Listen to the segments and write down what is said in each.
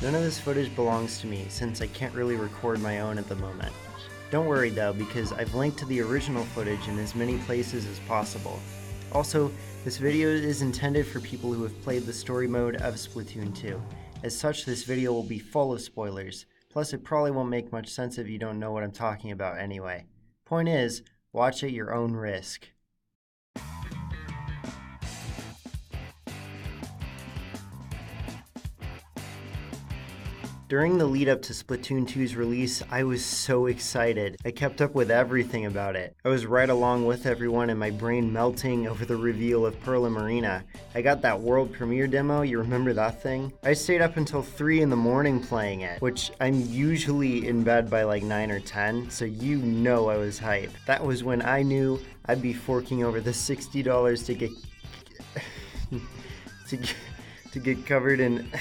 None of this footage belongs to me, since I can't really record my own at the moment. Don't worry though, because I've linked to the original footage in as many places as possible. Also, this video is intended for people who have played the story mode of Splatoon 2. As such, this video will be full of spoilers, plus it probably won't make much sense if you don't know what I'm talking about anyway. Point is, watch at your own risk. During the lead up to Splatoon 2's release, I was so excited. I kept up with everything about it. I was right along with everyone and my brain melting over the reveal of Pearl and Marina. I got that world premiere demo, you remember that thing? I stayed up until 3 in the morning playing it, which I'm usually in bed by like 9 or 10, so you know I was hyped. That was when I knew I'd be forking over the $60 to get to get covered in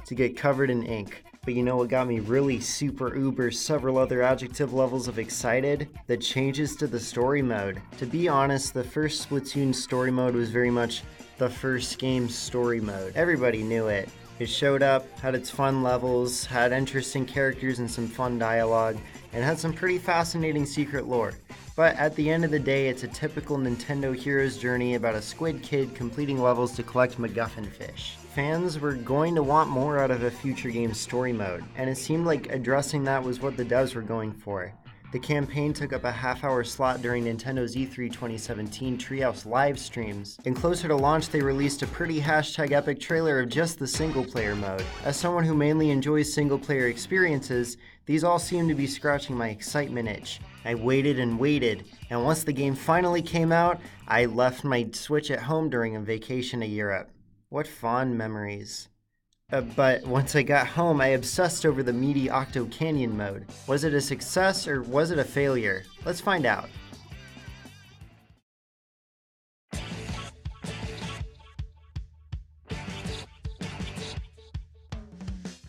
to get covered in ink. But you know what got me really super uber several other adjective levels of excited? The changes to the story mode. To be honest, the first Splatoon story mode was very much the first game's story mode. Everybody knew it. It showed up, had its fun levels, had interesting characters and some fun dialogue, and had some pretty fascinating secret lore. But at the end of the day, it's a typical Nintendo hero's journey about a squid kid completing levels to collect MacGuffin fish. Fans were going to want more out of a future game's story mode, and it seemed like addressing that was what the devs were going for. The campaign took up a half-hour slot during Nintendo's E3 2017 Treehouse live streams, and closer to launch they released a pretty #epic trailer of just the single-player mode. As someone who mainly enjoys single-player experiences, these all seemed to be scratching my excitement itch. I waited and waited, and once the game finally came out, I left my Switch at home during a vacation to Europe. What fond memories. But once I got home, I obsessed over the meaty Octo Canyon mode. Was it a success or was it a failure? Let's find out.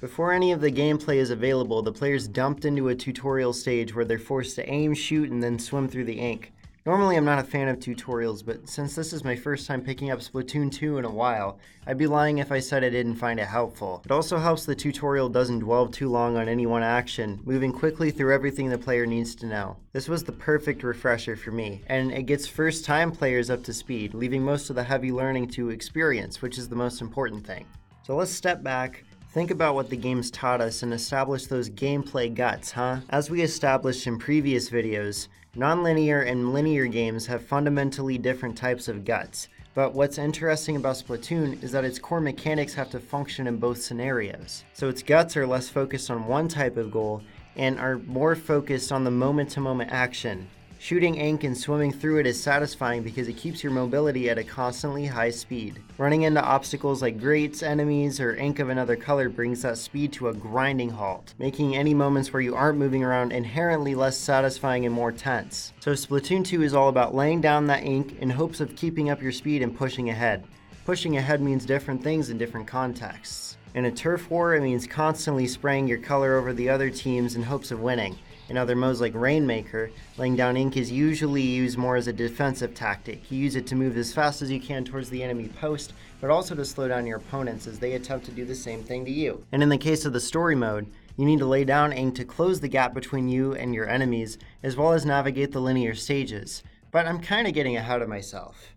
Before any of the gameplay is available, the players dumped into a tutorial stage where they're forced to aim, shoot, and then swim through the ink. Normally I'm not a fan of tutorials, but since this is my first time picking up Splatoon 2 in a while, I'd be lying if I said I didn't find it helpful. It also helps the tutorial doesn't dwell too long on any one action, moving quickly through everything the player needs to know. This was the perfect refresher for me, and it gets first-time players up to speed, leaving most of the heavy learning to experience, which is the most important thing. So let's step back, think about what the game's taught us, and establish those gameplay guts, huh? As we established in previous videos, non-linear and linear games have fundamentally different types of guts, but what's interesting about Splatoon is that its core mechanics have to function in both scenarios. So its guts are less focused on one type of goal and are more focused on the moment-to-moment action. Shooting ink and swimming through it is satisfying because it keeps your mobility at a constantly high speed. Running into obstacles like grates, enemies, or ink of another color brings that speed to a grinding halt, making any moments where you aren't moving around inherently less satisfying and more tense. So Splatoon 2 is all about laying down that ink in hopes of keeping up your speed and pushing ahead. Pushing ahead means different things in different contexts. In a turf war, it means constantly spraying your color over the other teams in hopes of winning. In other modes like Rainmaker, laying down ink is usually used more as a defensive tactic. You use it to move as fast as you can towards the enemy post, but also to slow down your opponents as they attempt to do the same thing to you. And in the case of the story mode, you need to lay down ink to close the gap between you and your enemies, as well as navigate the linear stages. But I'm kinda getting ahead of myself.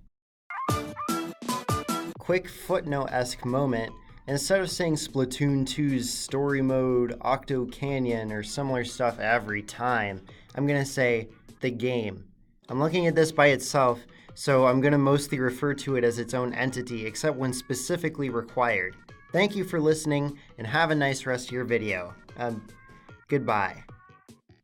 Quick footnote-esque moment. Instead of saying Splatoon 2's story mode, Octo Canyon, or similar stuff every time, I'm gonna say the game. I'm looking at this by itself, so I'm gonna mostly refer to it as its own entity, except when specifically required. Thank you for listening, and have a nice rest of your video. Goodbye.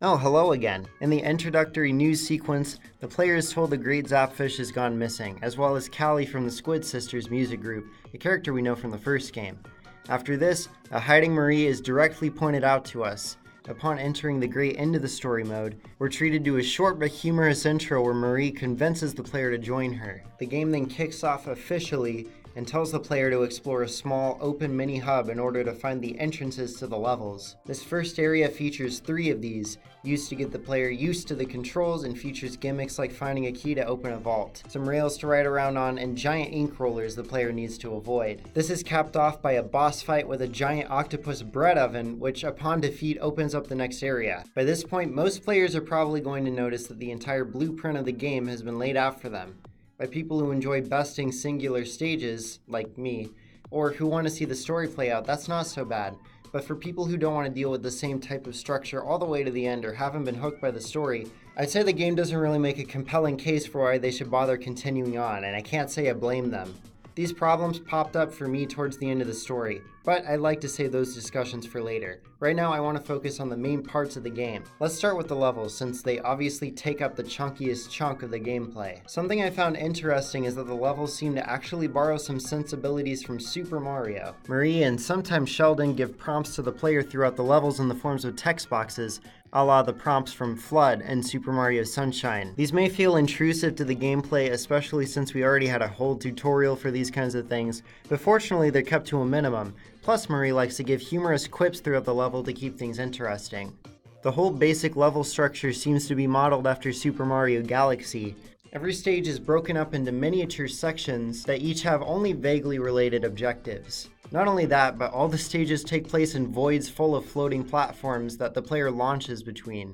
Oh, hello again. In the introductory news sequence, the player is told the great Zapfish has gone missing, as well as Callie from the Squid Sisters music group, a character we know from the first game. After this, a hiding Marie is directly pointed out to us. Upon entering the Great into the story mode, we're treated to a short but humorous intro where Marie convinces the player to join her. The game then kicks off officially, and tells the player to explore a small, open mini-hub in order to find the entrances to the levels. This first area features 3 of these, used to get the player used to the controls, and features gimmicks like finding a key to open a vault, some rails to ride around on, and giant ink rollers the player needs to avoid. This is capped off by a boss fight with a giant octopus bread oven, which upon defeat opens up the next area. By this point, most players are probably going to notice that the entire blueprint of the game has been laid out for them. By people who enjoy besting singular stages, like me, or who want to see the story play out, that's not so bad. But for people who don't want to deal with the same type of structure all the way to the end or haven't been hooked by the story, I'd say the game doesn't really make a compelling case for why they should bother continuing on, and I can't say I blame them. These problems popped up for me towards the end of the story, but I'd like to save those discussions for later. Right now I want to focus on the main parts of the game. Let's start with the levels, since they obviously take up the chunkiest chunk of the gameplay. Something I found interesting is that the levels seem to actually borrow some sensibilities from Super Mario. Marie and sometimes Sheldon give prompts to the player throughout the levels in the forms of text boxes, a la the prompts from Flood and Super Mario Sunshine. These may feel intrusive to the gameplay, especially since we already had a whole tutorial for these kinds of things, but fortunately they're kept to a minimum. Plus, Marie likes to give humorous quips throughout the level to keep things interesting. The whole basic level structure seems to be modeled after Super Mario Galaxy. Every stage is broken up into miniature sections that each have only vaguely related objectives. Not only that, but all the stages take place in voids full of floating platforms that the player launches between.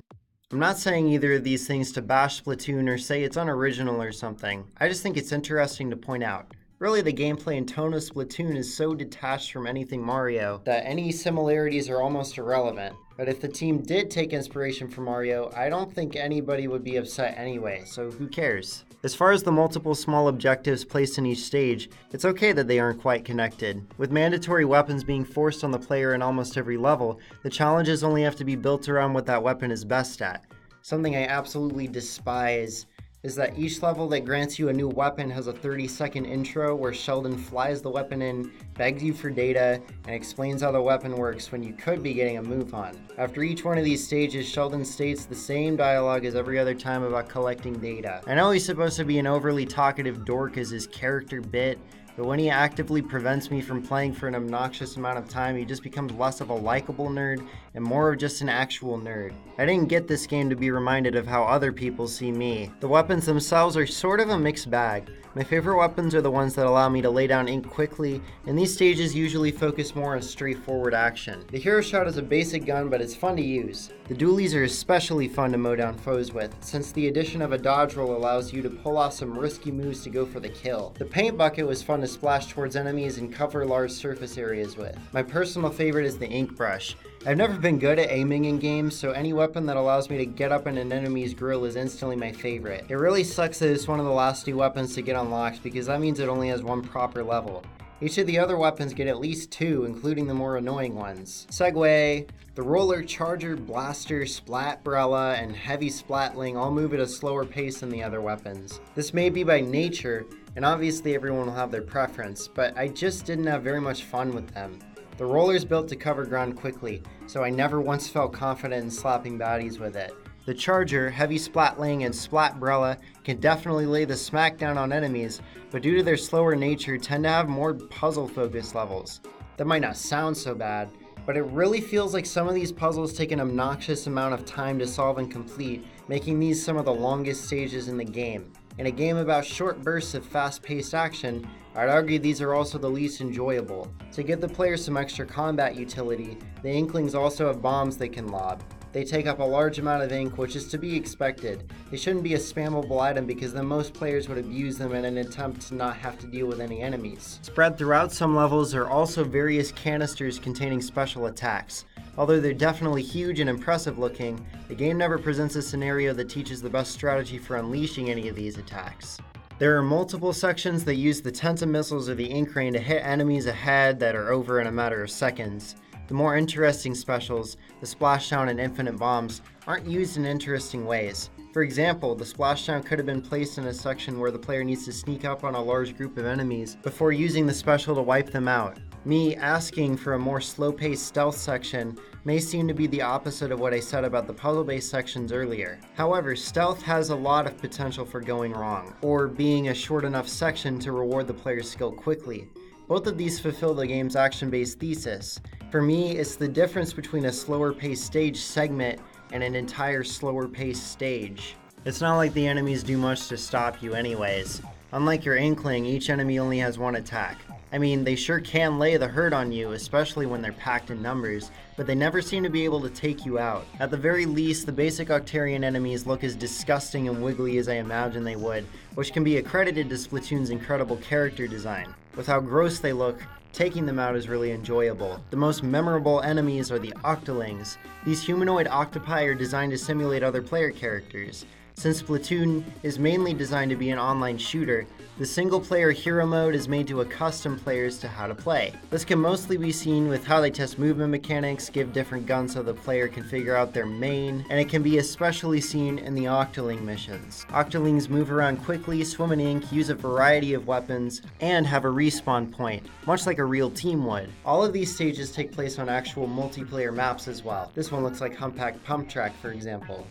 I'm not saying either of these things to bash Splatoon or say it's unoriginal or something. I just think it's interesting to point out. Really, the gameplay and tone of Splatoon is so detached from anything Mario that any similarities are almost irrelevant. But if the team did take inspiration from Mario, I don't think anybody would be upset anyway, so who cares? As far as the multiple small objectives placed in each stage, it's okay that they aren't quite connected. With mandatory weapons being forced on the player in almost every level, the challenges only have to be built around what that weapon is best at. Something I absolutely despise is that each level that grants you a new weapon has a 30-second intro where Sheldon flies the weapon in, begs you for data, and explains how the weapon works when you could be getting a move on. After each one of these stages, Sheldon states the same dialogue as every other time about collecting data. I know he's supposed to be an overly talkative dork as his character bit, but when he actively prevents me from playing for an obnoxious amount of time, he just becomes less of a likable nerd and more of just an actual nerd. I didn't get this game to be reminded of how other people see me. The weapons themselves are sort of a mixed bag. My favorite weapons are the ones that allow me to lay down ink quickly, and these stages usually focus more on straightforward action. The Hero Shot is a basic gun, but it's fun to use. The dualies are especially fun to mow down foes with, since the addition of a dodge roll allows you to pull off some risky moves to go for the kill. The paint bucket was fun to splash towards enemies and cover large surface areas with. My personal favorite is the ink brush. I've never been good at aiming in games, so any weapon that allows me to get up in an enemy's grill is instantly my favorite. It really sucks that it's one of the last 2 weapons to get unlocked, because that means it only has 1 proper level. Each of the other weapons get at least 2, including the more annoying ones. Segway, the roller, charger, blaster, splatbrella, and heavy splatling all move at a slower pace than the other weapons. This may be by nature, and obviously everyone will have their preference, but I just didn't have very much fun with them. The roller's built to cover ground quickly, so I never once felt confident in slapping baddies with it. The charger, heavy splatling, and splatbrella can definitely lay the smackdown on enemies, but due to their slower nature tend to have more puzzle-focused levels. That might not sound so bad, but it really feels like some of these puzzles take an obnoxious amount of time to solve and complete, making these some of the longest stages in the game. In a game about short bursts of fast-paced action, I'd argue these are also the least enjoyable. To give the player some extra combat utility, the Inklings also have bombs they can lob. They take up a large amount of ink, which is to be expected. They shouldn't be a spammable item because then most players would abuse them in an attempt to not have to deal with any enemies. Spread throughout some levels are also various canisters containing special attacks. Although they're definitely huge and impressive looking, the game never presents a scenario that teaches the best strategy for unleashing any of these attacks. There are multiple sections that use the Tenta missiles or the ink rain to hit enemies ahead that are over in a matter of seconds. The more interesting specials, the splashdown and infinite bombs, aren't used in interesting ways. For example, the splashdown could have been placed in a section where the player needs to sneak up on a large group of enemies before using the special to wipe them out. Me asking for a more slow-paced stealth section may seem to be the opposite of what I said about the puzzle-based sections earlier. However, stealth has a lot of potential for going wrong, or being a short enough section to reward the player's skill quickly. Both of these fulfill the game's action-based thesis. For me, it's the difference between a slower-paced stage segment and an entire slower-paced stage. It's not like the enemies do much to stop you anyways. Unlike your Inkling, each enemy only has one attack. I mean, they sure can lay the hurt on you, especially when they're packed in numbers, but they never seem to be able to take you out. At the very least, the basic Octarian enemies look as disgusting and wiggly as I imagine they would, which can be accredited to Splatoon's incredible character design. With how gross they look, taking them out is really enjoyable. The most memorable enemies are the Octolings. These humanoid octopi are designed to simulate other player characters. Since Splatoon is mainly designed to be an online shooter, the single-player hero mode is made to accustom players to how to play. This can mostly be seen with how they test movement mechanics, give different guns so the player can figure out their main, and it can be especially seen in the Octoling missions. Octolings move around quickly, swim in ink, use a variety of weapons, and have a respawn point, much like a real team would. All of these stages take place on actual multiplayer maps as well. This one looks like Humpback Pump Track, for example.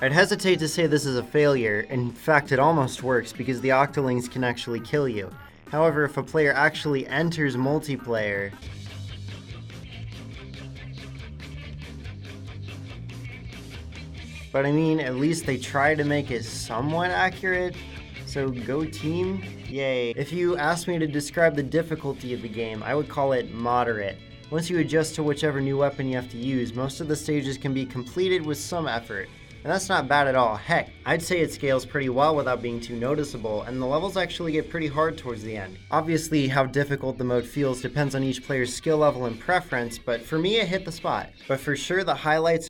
I'd hesitate to say this is a failure. In fact, it almost works because the Octolings can actually kill you. However, if a player actually enters multiplayer, but I mean, at least they try to make it somewhat accurate, so go team, yay. If you asked me to describe the difficulty of the game, I would call it moderate. Once you adjust to whichever new weapon you have to use, most of the stages can be completed with some effort. And that's not bad at all. Heck, I'd say it scales pretty well without being too noticeable, and the levels actually get pretty hard towards the end. Obviously, how difficult the mode feels depends on each player's skill level and preference, but for me it hit the spot. But for sure, the highlights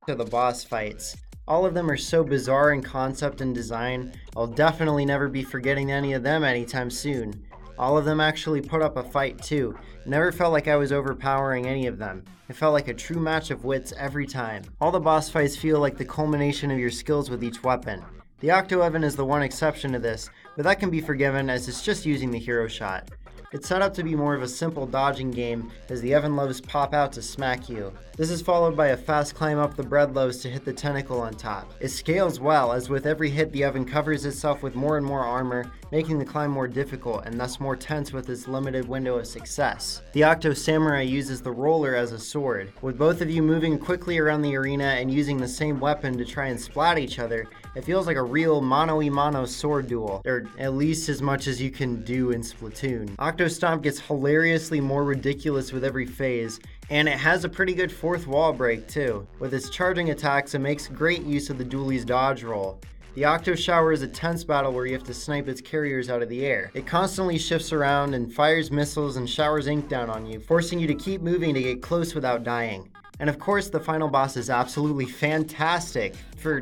are the boss fights. All of them are so bizarre in concept and design, I'll definitely never be forgetting any of them anytime soon. All of them actually put up a fight too. Never felt like I was overpowering any of them. It felt like a true match of wits every time. All the boss fights feel like the culmination of your skills with each weapon. The Octo Oven is the one exception to this, but that can be forgiven as it's just using the hero shot. It's set up to be more of a simple dodging game as the oven loaves pop out to smack you. This is followed by a fast climb up the bread loaves to hit the tentacle on top. It scales well, as with every hit the oven covers itself with more and more armor, making the climb more difficult and thus more tense with its limited window of success. The Octo Samurai uses the roller as a sword. With both of you moving quickly around the arena and using the same weapon to try and splat each other, it feels like a real mano-a-mano sword duel, or at least as much as you can do in Splatoon. Octo Stomp gets hilariously more ridiculous with every phase, and it has a pretty good fourth wall break too. With its charging attacks, it makes great use of the duelie's dodge roll. The Octo Shower is a tense battle where you have to snipe its carriers out of the air. It constantly shifts around and fires missiles and showers ink down on you, forcing you to keep moving to get close without dying. And of course, the final boss is absolutely fantastic, for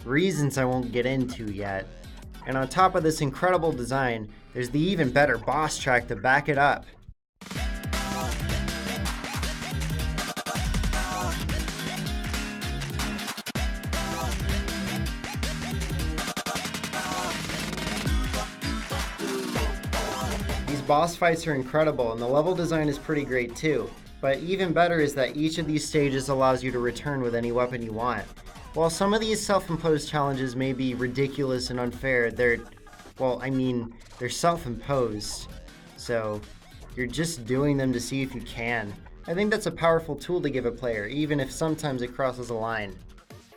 reasons I won't get into yet. And on top of this incredible design, there's the even better boss track to back it up. These boss fights are incredible, and the level design is pretty great too. But even better is that each of these stages allows you to return with any weapon you want. While some of these self-imposed challenges may be ridiculous and unfair, they're self-imposed. So, you're just doing them to see if you can. I think that's a powerful tool to give a player, even if sometimes it crosses a line.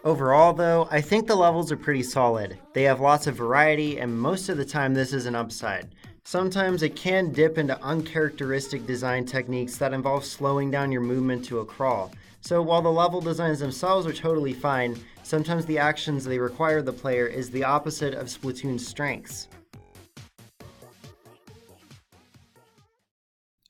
Overall though, I think the levels are pretty solid. They have lots of variety, and most of the time this is an upside. Sometimes it can dip into uncharacteristic design techniques that involve slowing down your movement to a crawl. So while the level designs themselves are totally fine, sometimes the actions they require of the player is the opposite of Splatoon's strengths.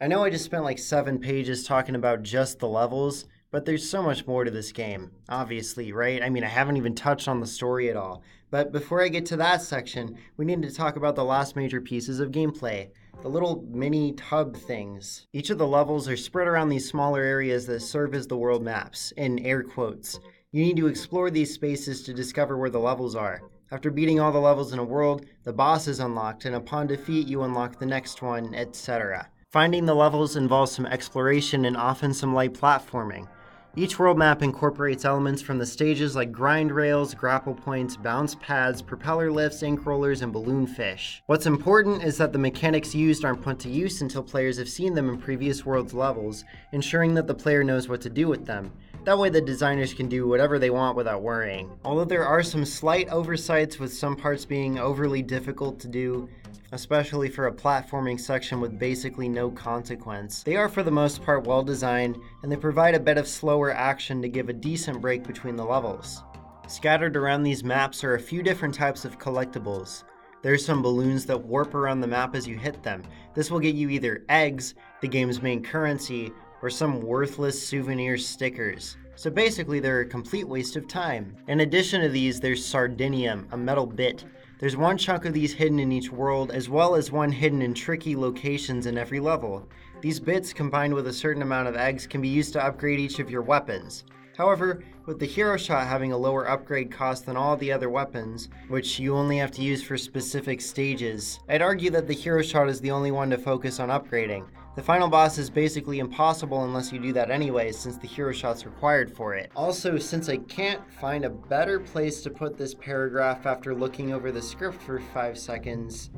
I know I just spent like 7 pages talking about just the levels, but there's so much more to this game, obviously, right? I mean, I haven't even touched on the story at all. But before I get to that section, we need to talk about the last major pieces of gameplay. The little mini tub things. Each of the levels are spread around these smaller areas that serve as the world maps, in air quotes. You need to explore these spaces to discover where the levels are. After beating all the levels in a world, the boss is unlocked, and upon defeat you unlock the next one, etc. Finding the levels involves some exploration and often some light platforming. Each world map incorporates elements from the stages like grind rails, grapple points, bounce pads, propeller lifts, ink rollers, and balloon fish. What's important is that the mechanics used aren't put to use until players have seen them in previous world's levels, ensuring that the player knows what to do with them. That way the designers can do whatever they want without worrying. Although there are some slight oversights, with some parts being overly difficult to do, especially for a platforming section with basically no consequence, they are for the most part well designed, and they provide a bit of slower action to give a decent break between the levels. Scattered around these maps are a few different types of collectibles. There's some balloons that warp around the map as you hit them. This will get you either eggs, the game's main currency, or some worthless souvenir stickers. So basically they're a complete waste of time. In addition to these, there's sardinium, a metal bit. There's one chunk of these hidden in each world, as well as one hidden in tricky locations in every level. These bits, combined with a certain amount of eggs, can be used to upgrade each of your weapons. However, with the hero shot having a lower upgrade cost than all the other weapons, which you only have to use for specific stages, I'd argue that the hero shot is the only one to focus on upgrading. The final boss is basically impossible unless you do that anyway, since the hero shot's required for it. Also, since I can't find a better place to put this paragraph after looking over the script for 5 seconds,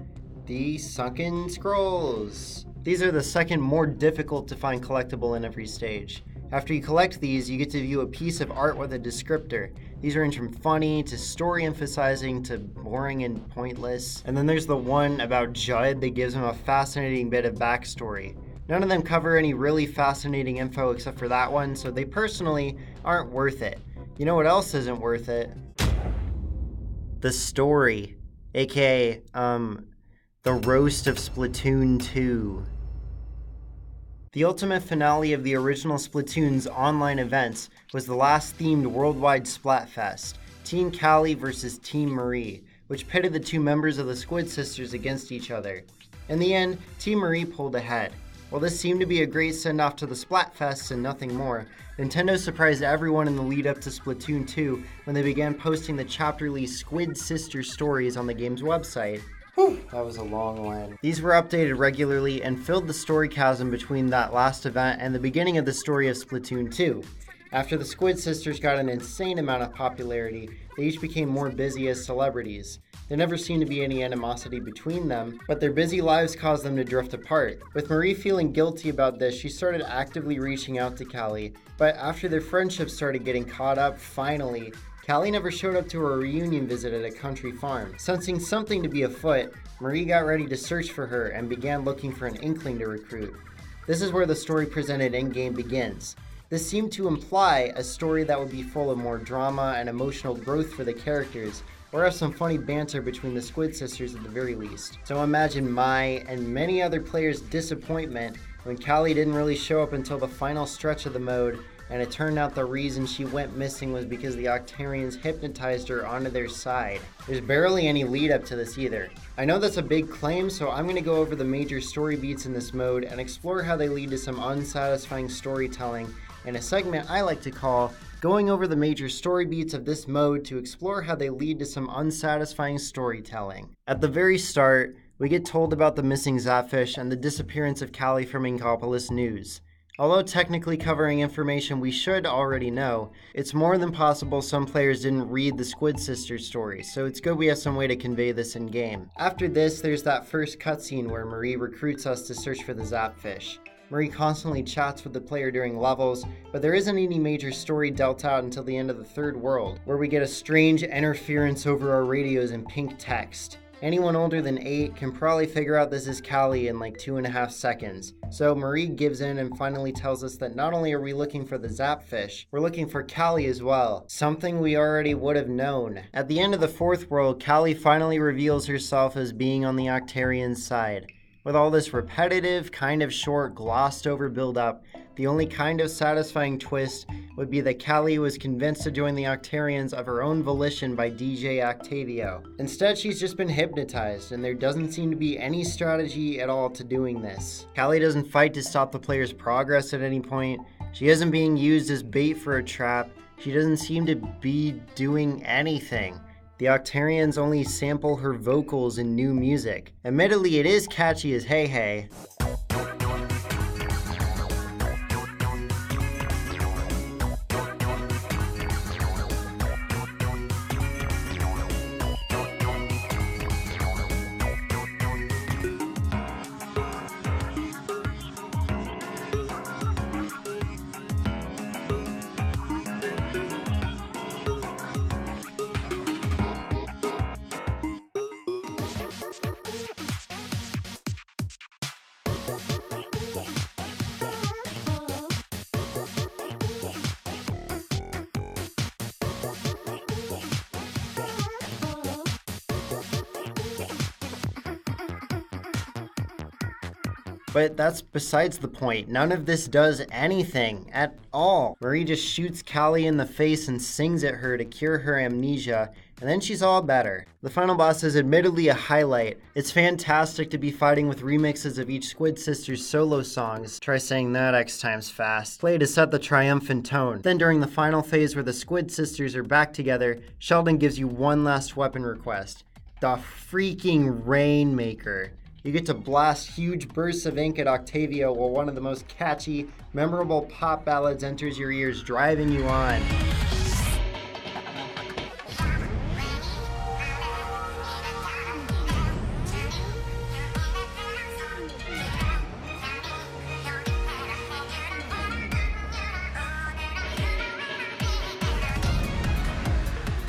the sunken scrolls. These are the second more difficult to find collectible in every stage. After you collect these, you get to view a piece of art with a descriptor. These range from funny to story emphasizing to boring and pointless. And then there's the one about Judd that gives him a fascinating bit of backstory. None of them cover any really fascinating info except for that one, so they personally aren't worth it. You know what else isn't worth it? The story, aka, the roast of Splatoon 2. The ultimate finale of the original Splatoon's online events was the last themed worldwide Splatfest, Team Callie versus Team Marie, which pitted the two members of the Squid Sisters against each other. In the end, Team Marie pulled ahead. While this seemed to be a great send-off to the Splatfests and nothing more, Nintendo surprised everyone in the lead up to Splatoon 2 when they began posting the chapterly Squid Sister stories on the game's website. Whew, that was a long one. These were updated regularly and filled the story chasm between that last event and the beginning of the story of Splatoon 2. After the Squid Sisters got an insane amount of popularity, they each became more busy as celebrities. There never seemed to be any animosity between them, but their busy lives caused them to drift apart. With Marie feeling guilty about this, she started actively reaching out to Callie, but after their friendship started getting caught up, finally, Callie never showed up to her reunion visit at a country farm. Sensing something to be afoot, Marie got ready to search for her and began looking for an inkling to recruit. This is where the story presented in-game begins. This seemed to imply a story that would be full of more drama and emotional growth for the characters, or have some funny banter between the Squid Sisters at the very least. So imagine my and many other players' disappointment when Callie didn't really show up until the final stretch of the mode, and it turned out the reason she went missing was because the Octarians hypnotized her onto their side. There's barely any lead up to this either. I know that's a big claim, so I'm going to go over the major story beats in this mode and explore how they lead to some unsatisfying storytelling in a segment I like to call Going Over the Major Story Beats of This Mode to explore how they lead to some unsatisfying storytelling. At the very start, we get told about the missing Zapfish and the disappearance of Callie from Inkopolis News. Although technically covering information we should already know, it's more than possible some players didn't read the Squid Sisters stories, so it's good we have some way to convey this in-game. After this, there's that first cutscene where Marie recruits us to search for the Zapfish. Marie constantly chats with the player during levels, but there isn't any major story dealt out until the end of the third world, where we get a strange interference over our radios in pink text. Anyone older than 8 can probably figure out this is Callie in like 2.5 seconds. So Marie gives in and finally tells us that not only are we looking for the Zapfish, we're looking for Callie as well. Something we already would have known. At the end of the fourth world, Callie finally reveals herself as being on the Octarian side. With all this repetitive, kind of short, glossed over build-up, the only kind of satisfying twist would be that Callie was convinced to join the Octarians of her own volition by DJ Octavio. Instead, she's just been hypnotized, and there doesn't seem to be any strategy at all to doing this. Callie doesn't fight to stop the player's progress at any point. She isn't being used as bait for a trap. She doesn't seem to be doing anything. The Octarians only sample her vocals in new music. Admittedly, it is catchy as hey hey. But that's besides the point. None of this does anything at all. Marie just shoots Callie in the face and sings at her to cure her amnesia, and then she's all better. The final boss is admittedly a highlight. It's fantastic to be fighting with remixes of each Squid Sisters solo songs. Try saying that X times fast. Play to set the triumphant tone. Then during the final phase where the Squid Sisters are back together, Sheldon gives you one last weapon request. The freaking Rainmaker. You get to blast huge bursts of ink at Octavio while one of the most catchy, memorable pop ballads enters your ears, driving you on.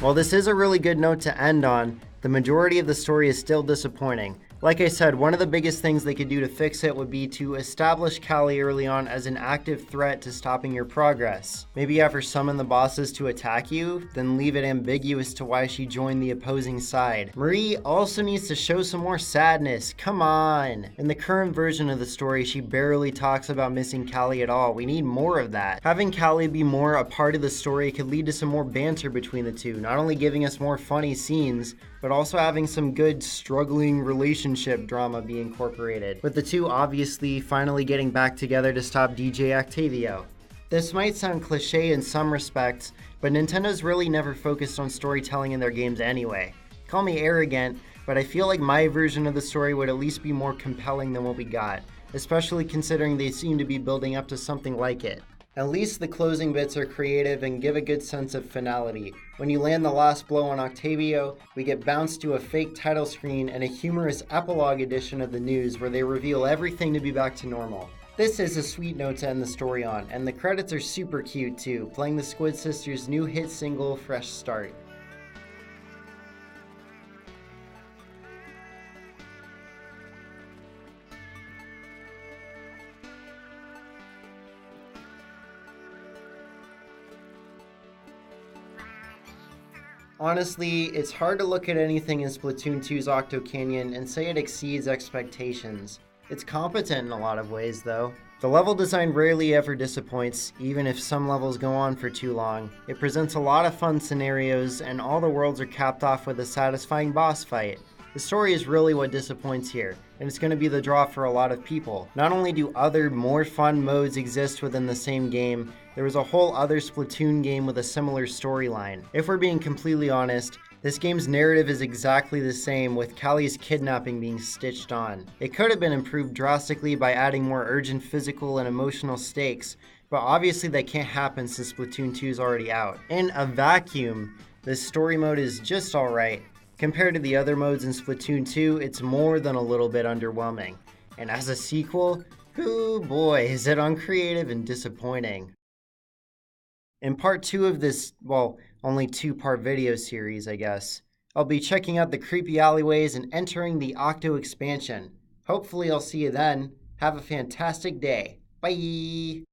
While this is a really good note to end on, the majority of the story is still disappointing. Like I said, one of the biggest things they could do to fix it would be to establish Callie early on as an active threat to stopping your progress. Maybe ever summon the bosses to attack you, then leave it ambiguous to why she joined the opposing side. Marie also needs to show some more sadness, come on! In the current version of the story, she barely talks about missing Callie at all. We need more of that. Having Callie be more a part of the story could lead to some more banter between the two, not only giving us more funny scenes, but also having some good struggling relationship drama be incorporated, with the two obviously finally getting back together to stop DJ Octavio. This might sound cliche in some respects, but Nintendo's really never focused on storytelling in their games anyway. Call me arrogant, but I feel like my version of the story would at least be more compelling than what we got, especially considering they seem to be building up to something like it. At least the closing bits are creative and give a good sense of finality. When you land the last blow on Octavio, we get bounced to a fake title screen and a humorous epilogue edition of the news where they reveal everything to be back to normal. This is a sweet note to end the story on, and the credits are super cute too, playing the Squid Sisters' new hit single, Fresh Start. Honestly, it's hard to look at anything in Splatoon 2's Octo Canyon and say it exceeds expectations. It's competent in a lot of ways, though. The level design rarely ever disappoints, even if some levels go on for too long. It presents a lot of fun scenarios, and all the worlds are capped off with a satisfying boss fight. The story is really what disappoints here, and it's going to be the draw for a lot of people. Not only do other, more fun modes exist within the same game, there was a whole other Splatoon game with a similar storyline. If we're being completely honest, this game's narrative is exactly the same, with Callie's kidnapping being stitched on. It could have been improved drastically by adding more urgent physical and emotional stakes, but obviously that can't happen since Splatoon 2 is already out. In a vacuum, this story mode is just alright. Compared to the other modes in Splatoon 2, it's more than a little bit underwhelming. And as a sequel, oh boy, is it uncreative and disappointing. In part 2 of this, well, only 2-part video series, I guess, I'll be checking out the creepy alleyways and entering the Octo expansion. Hopefully I'll see you then. Have a fantastic day. Bye!